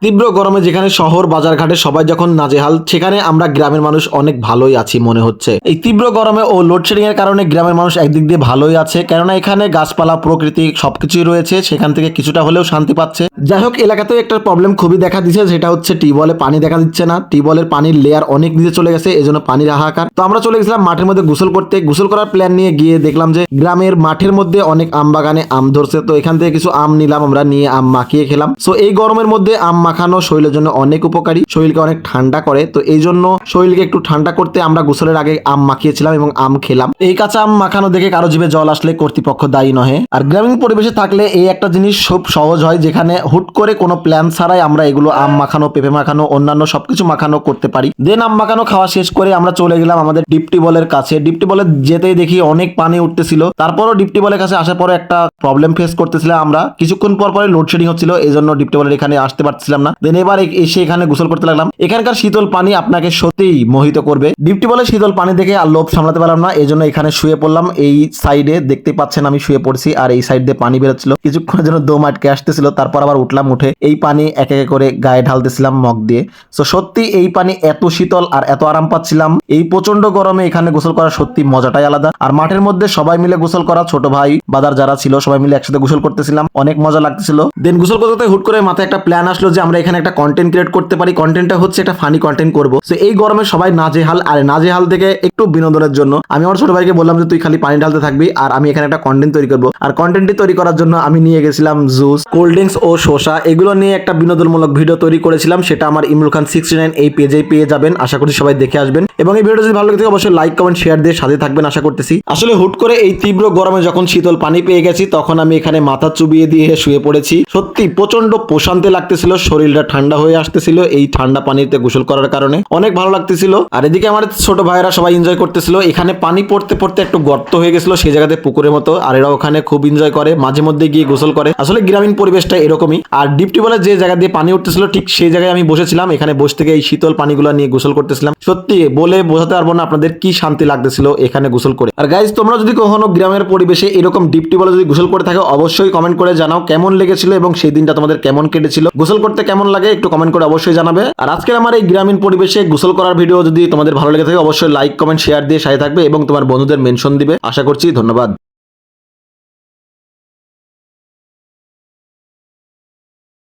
তীব্র গরমে যেখানে শহর বাজারঘাটে সবাই যখন নাজেহাল, সেখানে আমরা গ্রামের মানুষ অনেক ভালোই আছি মনে হচ্ছে। এই তীব্র গরমে ও লোডশেডিং এর কারণে গ্রামের মানুষ একদিক দিয়ে ভালোই আছে, কেননা এখানে গাছপালা প্রকৃতি সবকিছুই রয়েছে, সেখান থেকে কিছুটা হলেও শান্তি পাচ্ছে। যাই হোক, এলাকাতেও একটা প্রবলেম খুবই দেখা দিচ্ছে, সেটা হচ্ছে টিউবওয়েলে পানি দেখা দিচ্ছে না। টিউবওয়েলের পানির লেয়ার অনেক নিচে চলে গেছে, এজন্য পানির হাহাকার। তো আমরা চলে গেছিলাম মাঠের মধ্যে গোসল করতে। গোসল করার প্ল্যান নিয়ে গিয়ে দেখলাম যে গ্রামের মাঠের মধ্যে অনেক আম বাগানে আম ধরছে। তো এখান থেকে কিছু আম নিলাম, আমরা নিয়ে আম মাখিয়ে খেলাম। সো এই গরমের মধ্যে আম মাখানো শরীরের জন্য অনেক উপকারী, শরীরকে অনেক ঠান্ডা করে। তো এই জন্য শরীরকে একটু ঠান্ডা করতে আমরা গোসলের আগে আম মাখিয়েছিলাম এবং আম খেলাম। এই কাঁচা আম মাখানো দেখে কারো জিভে জল আসলে কর্তৃপক্ষ দায়ী নহে। আর গ্রামীণ পরিবেশে থাকলে এই একটা জিনিস খুব সহজ হয়, যেখানে হুট করে কোনো প্ল্যান ছাড়াই আমরা এগুলো আম মাখানো, পেঁপে মাখানো, অন্যান্য সবকিছু মাখানো করতে পারি। দেন আম মাখানো খাওয়া শেষ করে আমরা চলে গেলাম আমাদের ডিপটি বলের কাছে। ডিপটি বলে যেতেই দেখি অনেক পানি উঠতেছিল। তারপরও ডিপটি বলের কাছে আসার পরে একটা প্রবলেম ফেস করতেছিলাম আমরা। কিছুক্ষণ পর পরে লোডশেডিং হচ্ছিল, এই জন্য ডিপটি বলের এখানে আসতে পারছিলাম না। দেন এবার এসে এখানে গোসল করতে লাগলাম। এখানকার শীতল পানি আপনাকে সত্যিই মোহিত করবে। ডিপটি বলে শীতল পানি দেখে আর লোভ সামলাতে পারলাম না, এই জন্য এখানে শুয়ে পড়লাম। এই সাইডে দেখতে পাচ্ছেন আমি শুয়ে পড়ছি, আর এই সাইড দিয়ে পানি বেরোচ্ছিল। কিছুক্ষণের জন্য দম আটকে আসতেছিল, তারপর আবার উঠলাম। উঠে এই পানি এক এক করে গায়ে ঢালতেছিলাম মগ দিয়ে। তো সত্যি এই পানি এত শীতল আর এত আরাম পাচ্ছিলাম। এই প্রচন্ড গরমে এখানে গোসল করা সত্যি মজাটাই আলাদা। আর মাঠের মধ্যে সবাই মিলে গোসল করা, ছোট ভাই বাদার যারা ছিল সবাই মিলে একসাথে গোসল করতেছিলাম, অনেক মজা লাগতেছিল। দেন গোসল করতে হুট করে মাথায় একটা প্ল্যান আসলো যে আমরা এখানে একটা কন্টেন্ট ক্রিয়েট করতে পারি। কন্টেন্টটা হচ্ছে একটা ফানি কন্টেন্ট করবো। তো এই গরমে সবাই নাজেহাল, আর নাজেহাল থেকে একটু বিনোদনের জন্য আমি আমার ছোট ভাইকে বললাম যে তুই খালি পানি ঢালতে থাকবি আর আমি এখানে একটা কন্টেন্ট তৈরি করবো। আর কন্টেন্টটি তৈরি করার জন্য আমি নিয়ে গেছিলাম জুস, কোল্ড ড্রিঙ্কস ও শসা। এগুলো নিয়ে একটা বিনোদনমূলক ভিডিও তৈরি করেছিলাম, সেটা আমার ইমরুল খান 69 এই পেজেই পেয়ে যাবেন। আশা করি সবাই দেখে আসবেন এবং এই ভিডিওটা যদি ভালো লাগে থাকে অবশ্যই লাইক কমেন্ট শেয়ার দিয়ে সাথে থাকবেন আশা করতেছি। আসলে হুট করে এই তীব্র গরমে যখন শীতল পানি পেয়ে গেছি, তখন আমি এখানে মাথা চুবিয়ে দিয়ে শুয়ে পড়েছি। সত্যি প্রচন্ড প্রশান্তি লাগতেছিল, শরীরটা ঠান্ডা হয়ে আসতেছিল এই ঠান্ডা পানিতে গোসল করার কারণে, অনেক ভালো লাগতেছিল। আর এদিকে আমার ছোট ভাইয়েরা সবাই এনজয় করতেছিল। এখানে পানি পড়তে পড়তে একটু গর্ত হয়ে গেছিল সেই জায়গাতে, পুকুরের মতো, আর এরা ওখানে খুব এনজয় করে, মাঝে মধ্যে গিয়ে গোসল করে। আসলে গ্রামীণ পরিবেশটা এরকমই। আর ডিপটি বলে যে জায়গা দিয়ে পানি উঠতেছিল ঠিক সেই জায়গায় আমি বসেছিলাম। এখানে বসে থেকে এই শীতল পানিগুলো নিয়ে গোসল করতেছিলাম। সত্যি বলে বোঝাতে পারবো না আপনাদের কি শান্তি লাগতেছিল এখানে গোসল করে। আর গাইজ, তোমরা যদি কখনো গ্রামের পরিবেশে এরকম ডিপটি বলে যদি গোসল করে থাকো অবশ্যই কমেন্ট করে জানাও কেমন লেগেছিল এবং সেই দিনটা তোমাদের কেমন কেটেছিল। গোসল করতে কেমন লাগে একটু কমেন্ট করে অবশ্যই জানাবে। আর আজকের আমার এই গ্রামীণ পরিবেশে গোসল করার ভিডিও যদি তোমাদের ভালো লেগে থাকে অবশ্যই লাইক কমেন্ট শেয়ার দিয়ে সাথে থাকবে এবং তোমার বন্ধুদের মেনশন দিবে। আশা করছি। ধন্যবাদ।